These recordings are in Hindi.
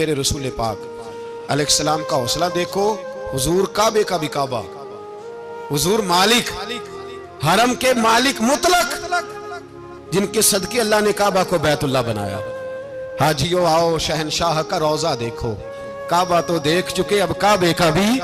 मेरे रसूल पाक अलैहिस्सलाम का हौसला देखो। हुजूर काबे का भी काबा, हुजूर मालिक, हरम के मालिक मुतलक, जिनके सदके अल्लाह ने काबा को बैतुल्लाह बनाया। हाजियो आओ शहनशाह का रोजा देखो, काबा तो देख चुके अब काबे का भी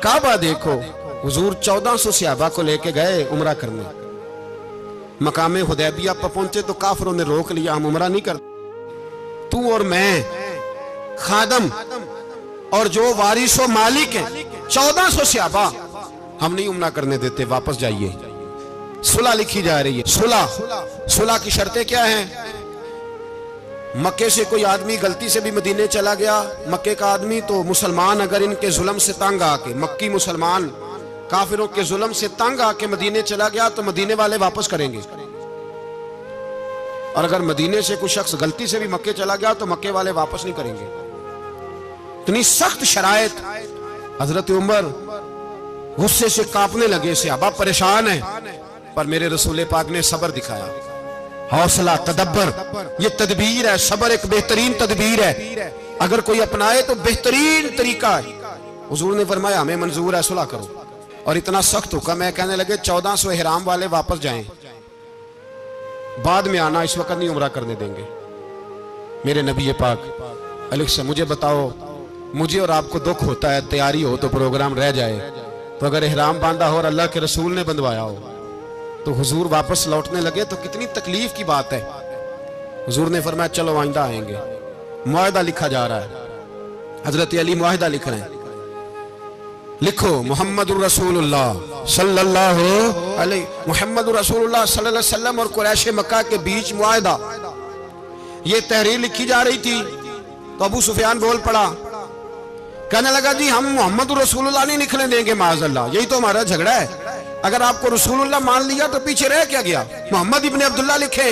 काबा देखो। हुजूर 1400 सहाबा को लेके गए उमरा करने। मकामे हुदैबिया पर पहुंचे तो काफिरों ने रोक लिया, हम उमरा नहीं करते। तू और मैं खादम और जो वारिसो मालिक है 1400 सहाबा, हम नहीं उमरा करने देते, वापस जाइए। सुलह लिखी जा रही है। सुलह की शर्तें क्या हैं? मक्के से कोई आदमी गलती से भी मदीने चला गया, मक्के का आदमी, तो मुसलमान अगर इनके जुल्म से तंग आके, मक्की मुसलमान काफिरों के जुल्म से तंग आके मदीने चला गया तो मदीने वाले वापस करेंगे। और अगर मदीने से कोई शख्स गलती से भी मक्के चला गया तो मक्के वाले वापस नहीं करेंगे। इतनी सख्त शरायत। हजरत उमर गुस्से से कांपने लगे, सहाबा परेशान है, पर मेरे रसूल पाक ने सब्र दिखाया। हौसला, तदब्बर, ये तदबीर है। सब्र एक बेहतरीन तदबीर है, अगर कोई अपनाए तो बेहतरीन तरीका है। हुजूर ने फरमाया हमें मंजूर है, सुलह करो। और इतना सख्त हुक्म है, कहने लगे 1400 इहराम वाले वापस जाएं, बाद में आना, इस वक्त नहीं उमरा करने देंगे। मेरे नबी पाक अलैहि, मुझे बताओ, मुझे और आपको दुख होता है, तैयारी हो तो प्रोग्राम रह जाए, तो अगर इहराम बांधा हो और अल्लाह के रसूल ने बंधवाया हो तो हुजूर वापस लौटने लगे तो कितनी तकलीफ की बात है। हुजूर ने फरमाया चलो आइंदा आएंगे। मुआहदा लिखा जा रहा है, हजरत अली मुआहदा लिख रहे हैं। लिखो मुहम्मदुर रसूलुल्लाह सल्लल्लाहु अलैहि, मुहम्मदुर रसूलुल्लाह सल्लल्लाहु अलैहि वसल्लम और कुरैश मक्का के बीच मुआहदा। ये तहरीर लिखी जा रही थी तो अबू सुफियान बोल पड़ा, कहने लगा जी हम मुहम्मदुर रसूलुल्लाह नहीं लिखने देंगे माज़अल्लाह, यही तो हमारा झगड़ा है। अगर आपको रसूलुल्लाह मान लिया तो पीछे रह क्या गया, मोहम्मद इब्ने अब्दुल्लाह लिखे।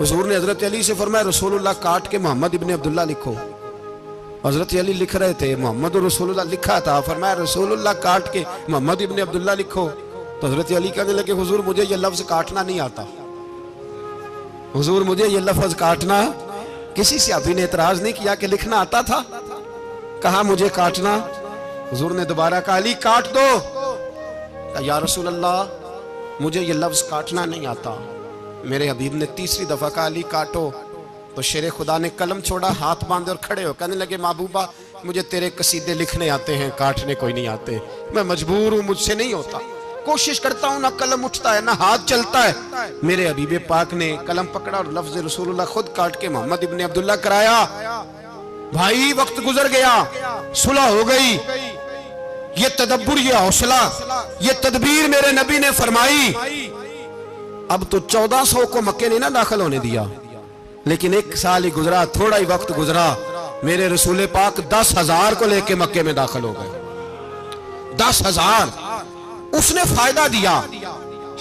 हुजूर ने हजरत अली से फरमाया रसूलुल्लाह काट के मोहम्मद इब्ने अब्दुल्लाह लिखो। हजरत अली लिख रहे थे, मोहम्मद रसूलुल्लाह लिखा था, फरमाया रसूलुल्लाह काट के मोहम्मद इब्ने अब्दुल्लाह लिखो। तो हजरत अली कहने लगे हुजूर मुझे ये लफ्ज काटना नहीं आता, हुजूर मुझे ये लफ्ज काटना। किसी सहाबी ने एतराज नहीं किया कि लिखना आता था, कहा मुझे काटना। हुजूर ने दोबारा कहा अली काट दो। या रसूल अल्लाह मुझे ये लफ्ज काटना नहीं आता। मेरे हबीब ने तीसरी दफा कहा अली काटो। तो शेरे खुदा ने कलम छोड़ा, हाथ बांधे और खड़े हो कहने लगे महबूबा मुझे तेरे कसीदे लिखने आते हैं, काटने कोई नहीं आते, मैं मजबूर हूं, मुझसे नहीं होता। कोशिश करता हूं, ना कलम उठता है ना हाथ चलता है। मेरे हबीब पाक ने कलम पकड़ा और लफ्ज रसूलुल्लाह खुद काट के मोहम्मद इब्ने अब्दुल्लाह कराया। भाई वक्त गुजर गया, सुलह हो गई। ये तदब्बुर, ये हौसला, ये तदबीर मेरे नबी ने फरमाई। अब तो 1400 को मक्के ने ना दाखिल होने दिया, लेकिन एक साल ही गुजरा, थोड़ा ही वक्त गुजरा, मेरे रसूल पाक 10,000 को लेके मक्के में दाखिल हो गए। 10,000 उसने फायदा दिया।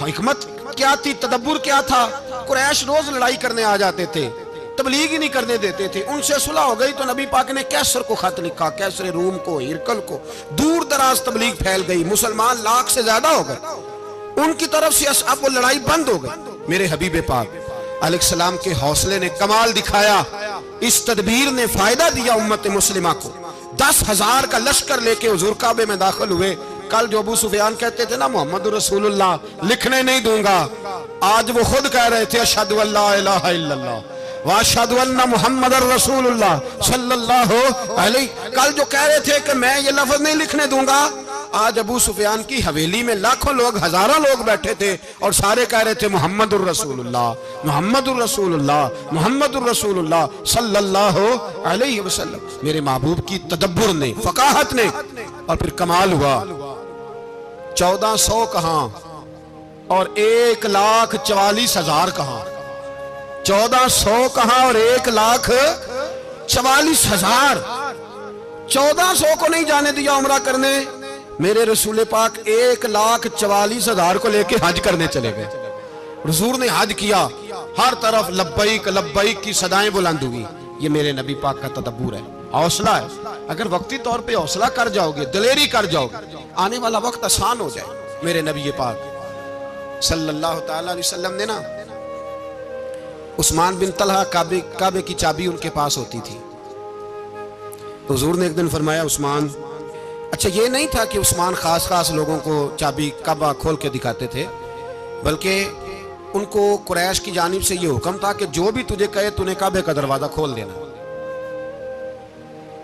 हिकमत क्या थी, तदब्बुर क्या था? कुरैश रोज लड़ाई करने आ जाते थे, तबलीग ही नहीं करने देते थे। उनसे सुलह हो गई तो नबी पाक ने कैसर को खत लिखा, कैसर रूम को, हिरकल को, दूर दराज तबलीग फैल गई, मुसलमान लाख से ज्यादा हो गए। उनकी तरफ से अब वो लड़ाई बंद हो गई। मेरे हबीब पाक अलैहिस्सलाम के हौसले ने कमाल दिखाया, इस तदबीर ने फायदा दिया उम्मत मुस्लिमा को। 10,000 का लश्कर लेके हुजूर काबे में दाखिल हुए। कल जो अबू सुफियान कहते थे ना मोहम्मद रसूलुल्लाह लिखने नहीं दूंगा, आज वो खुद कह रहे थे अशहदु अल्ला इलाहा इल्लल्लाह व अशहदु अन्ना मुहम्मदर रसूलुल्लाह सल्लल्लाहु अलैहि। कल जो कह रहे थे कि मैं ये लफ्ज नहीं लिखने दूंगा, आज अबू सुफियान की हवेली में लाखों लोग, हजारों लोग बैठे थे और सारे कह रहे थे मोहम्मदुर रसूलुल्लाह मोहम्मदुर रसूलुल्लाह मोहम्मदुर रसूलुल्लाह सल्लल्लाहु अलैहि वसल्लम। मेरे महबूब की तदब्बुर ने, फकाहत ने, और फिर कमाल हुआ। 1400 कहां और 1,44,000 कहां, 1400 कहां और 1,44,000। 1400 को नहीं जाने दिया उमरा करने। मेरे रसूल पाक 1,44,000 को लेके हज करने चले गए। हुजूर ने हज किया, हर तरफ लब्बैक लब्बैक की सदाएं बुलंद हुई। ये मेरे नबी पाक का तदब्बुर है, हौसला है। अगर वक्ती तौर पे हौसला कर जाओगे, दिलेरी कर जाओगे, आने वाला वक्त आसान हो जाए। मेरे नबी पाक सल्लल्लाहु तआला अलैहि वसल्लम ने ना, उस्मान बिन तलहा काबे की चाबी उनके पास होती थी। तो हुजूर ने एक दिन फरमाया उस्मान, अच्छा ये नहीं था कि उस्मान खास खास लोगों को चाबी काबा खोल के दिखाते थे, बल्कि उनको कुरैश की जानिब से ये हुक्म था कि जो भी तुझे कहे तूने काबे का दरवाजा खोल देना।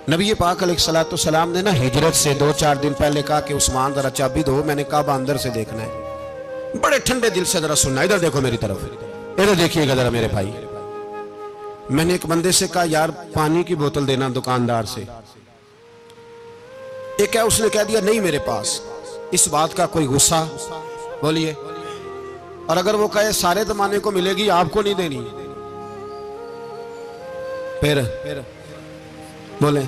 नबी पाक अलैहिस्सलाम ने ना हिजरत से 2-4 दिन पहले कहा कि उस्मान जरा चाबी दो, मैंने काबा अंदर से देखना है। बड़े ठंडे दिल से जरा सुनना, इधर देखो मेरी तरफ, इधर देखिएगा जरा मेरे भाई। मैंने एक बंदे से कहा यार पानी की बोतल देना दुकानदार से, एक है उसने कह दिया नहीं मेरे पास। इस बात का कोई गुस्सा? बोलिए। और अगर वो कहे सारे जमाने को मिलेगी आपको नहीं देनी, फिर बोले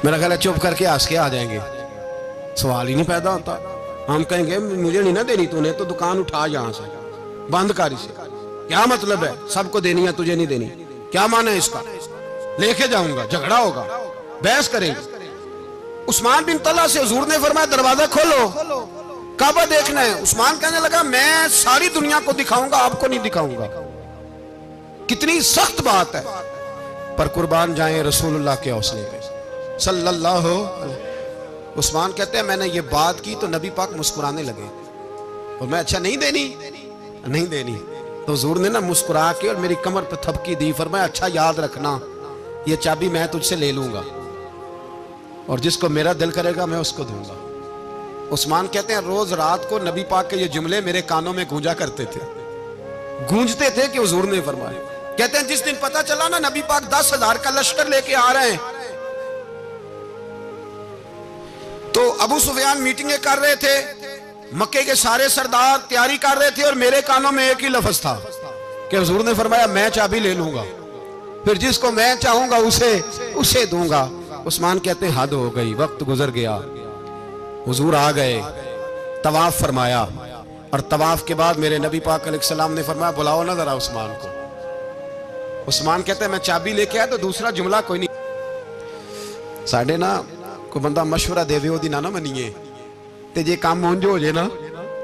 मेरा ख्याल है चुप करके हंस के आ जाएंगे, सवाल ही नहीं पैदा होता। हम कहेंगे मुझे नहीं ना देनी, तूने तो दुकान उठा यहां से, बंद कर इसे। क्या मतलब है सबको देनी है तुझे नहीं देनी? क्या माना है इसका? लेके जाऊंगा, झगड़ा होगा, बहस करेंगे। उस्मान बिन तला से हुजूर ने फरमाया दरवाजा खोलो, काबा देखना है। उस्मान कहने लगा मैं सारी दुनिया को दिखाऊंगा, आपको नहीं दिखाऊंगा। कितनी सख्त बात है, पर कुर्बान जाएं रसूलुल्लाह के हौसले पे सल्लल्लाहु अलैहि। उस्मान कहते हैं मैंने ये बात की तो नबी पाक मुस्कुराने लगे और मैं अच्छा नहीं देनी, नहीं देनी। तो हुजूर ने ना मुस्कुरा के और मेरी कमर पे थपकी दी, फरमाया अच्छा याद रखना ये चाबी मैं तुझसे ले लूंगा और जिसको मेरा दिल करेगा मैं उसको दूंगा। उस्मान कहते हैं रोज रात को नबी पाक के ये जुमले मेरे कानों में गूंजा करते थे, गूंजते थे कि हुजूर ने फरमाया। कहते हैं जिस दिन पता चला ना नबी पाक 10,000 का लश्कर लेके आ रहे हैं, तो अबू सुफियान मीटिंगें कर रहे थे, मक्के के सारे सरदार तैयारी कर रहे थे और मेरे कानों में एक ही लफ्ज था कि हुजूर ने फरमाया मैं चाबी ले लूंगा, फिर जिसको मैं चाहूंगा उसे दूंगा। उस्मान कहते हैं हद हो गई, वक्त गुजर गया। हुजूर आ गए, तवाफ फरमाया और तवाफ के बाद मेरे नबी पाक अलैहिस्सलाम ने फरमाया बुलाओ ना जरा उस्मान को। उस्मान कहते हैं मैं चाबी लेके आया तो दूसरा जुमला कोई नहीं। साढ़े ना कोई बंदा मशवरा देवे ओदी ना मनीए, ते जे काम उंज हो जाए ना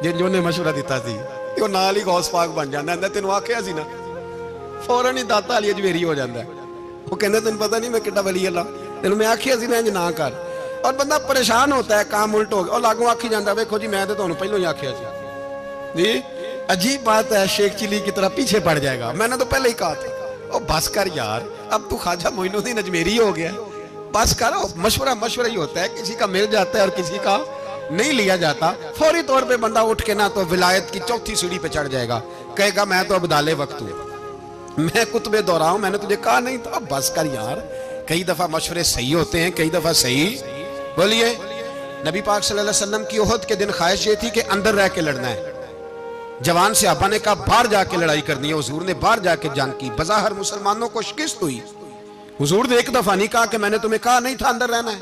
जिन्हों ने मशवरा दिता सी ते ओ नाल ही गौस पाक बन जाता। तेन आखिया सी ना, फौरन ही दाता वाली अजमेरी हो जाता है। वो कहते तेन पता नहीं मैं किड्डा वली अल्लाह, तेन मैं आखिया सी ना इंज ना कर। और बंदा परेशान होता है, काम उल्ट हो गया और लागू आखी जाता वेखो जी मैं तो तुहानू पहलों ही आखिया सी जी। अजीब बात है, शेख चिली की तरह पीछे पड़ जाएगा, मैंने तो पहले ही कहा था। ओ बस कर यार, अब तू ख्वाजा मोइनुद्दीन अजमेरी हो गया, बस कर। मशवरा ही होता है, किसी का मिल जाता है और किसी का नहीं लिया जाता। फौरी तौर पे बंदा उठ के ना तो विलायत की चौथी सीढ़ी पे चढ़ जाएगा, कहेगा मैं तो अब्दाले वक्त हूं, मैं कुतबे दौरा हूं, मैंने तुझे कहा नहीं था। बस कर यार, कई दफा मशवरे सही होते हैं, कई दफा सही। बोलिए। नबी पाक सल्लल्लाहु अलैहि वसल्लम की ओहद के दिन ख्वाहिश ये थी कि अंदर रह के लड़ना है। जवान सहाबा ने कहा बाहर जाके लड़ाई करनी है, हुजूर ने बाहर जाके जंग की, बज़ाहिर मुसलमानों को शिकस्त हुई। हुजूर ने एक दफा नहीं कहा कि मैंने तुम्हें कहा नहीं था अंदर रहना है,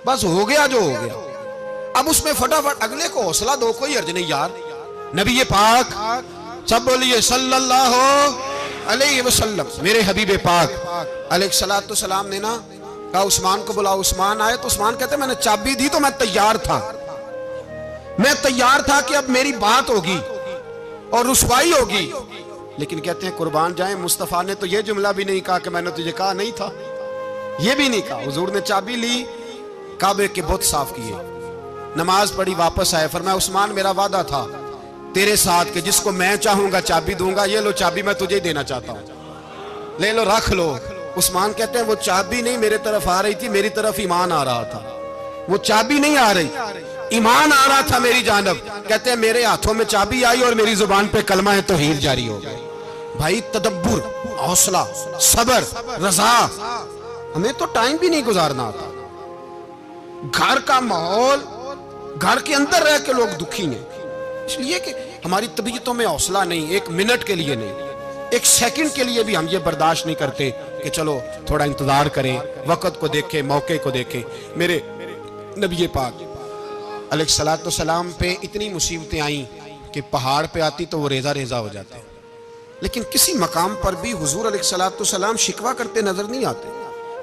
बस हो गया जो हो गया। अब उसमें फटाफट अगले को हौसला दो, कोई अर्ज नहीं यार। नबी ये पाक, सब बोलिए सल्लल्लाहु अलैहि वसल्लम, मेरे हबीब पाक अलैहिस्सलातु सलाम ने ना कहा उस्मान को बुलाओ। उस्मान आए तो उस्मान कहते मैंने चाबी दी तो मैं तैयार था, मैं तैयार था कि अब मेरी बात होगी और रुसवाई होगी। लेकिन कहते हैं कुर्बान जाए मुस्तफा ने तो यह जुमला भी नहीं कहा कि मैंने तुझे कहा नहीं था, यह भी नहीं कहा। हुजूर ने चाबी ली, काबे के बुत साफ किए, नमाज पढ़ी, वापस आए। फरमाया उस्मान मेरा वादा था तेरे साथ कि जिसको मैं चाहूंगा चाबी दूंगा, ये लो चाबी मैं तुझे ही देना चाहता हूं, ले लो रख लो। उस्मान कहते हैं वो चाबी नहीं मेरे तरफ आ रही थी, मेरी तरफ ईमान आ रहा था। वो चाबी नहीं आ रही, ईमान आ रहा था मेरी जानब। कहते हैं मेरे हाथों में चाबी आई और मेरी जुबान पे कलमा है तौहीद जारी हो गया। भाई तदब्बुर, हौसला, सबर, रजा, हमें तो टाइम भी नहीं गुजारना आता। घर का माहौल, घर के अंदर रह के लोग दुखी हैं, इसलिए कि हमारी तबीयतों में हौसला नहीं, एक मिनट के लिए नहीं, एक सेकंड के लिए भी हम ये बर्दाश्त नहीं करते कि चलो थोड़ा इंतजार करें, वक्त को देखें, मौके को देखें। मेरे नबी पाक अलैहिस्सलातु सलाम पे इतनी मुसीबतें आई कि पहाड़ पे आती तो वो रेजा रेजा हो जाते, लेकिन किसी मकाम पर भी हुजूर अलैहिस्सलातु सलाम शिकवा करते नजर नहीं आते।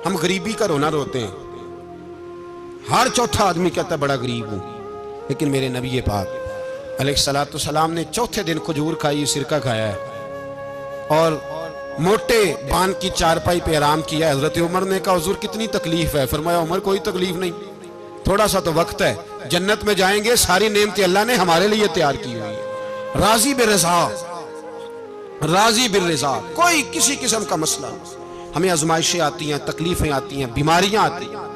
हम गरीबी का रोना रोते हैं, हर चौथा आदमी कहता है बड़ा गरीब हूं, लेकिन मेरे नबी पाक अलैहिस्सलातु सलाम ने चौथे दिन खजूर खाई, सिरका खाया है और मोटे बांध की चारपाई पे आराम किया। हजरत उमर ने कहा हुजूर कितनी तकलीफ है? फरमाया उमर कोई तकलीफ नहीं, थोड़ा सा तो वक्त है, जन्नत में जाएंगे, सारी नेमतें अल्लाह ने हमारे लिए तैयार की हुई है। राजी बिरज़ा, राजी बिरज़ा, कोई किसी किस्म का मसला। हमें आजमाइशें आती हैं, तकलीफें आती हैं, बीमारियां आती हैं,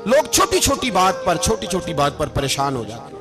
लोग छोटी छोटी बात पर परेशान हो जाते हैं।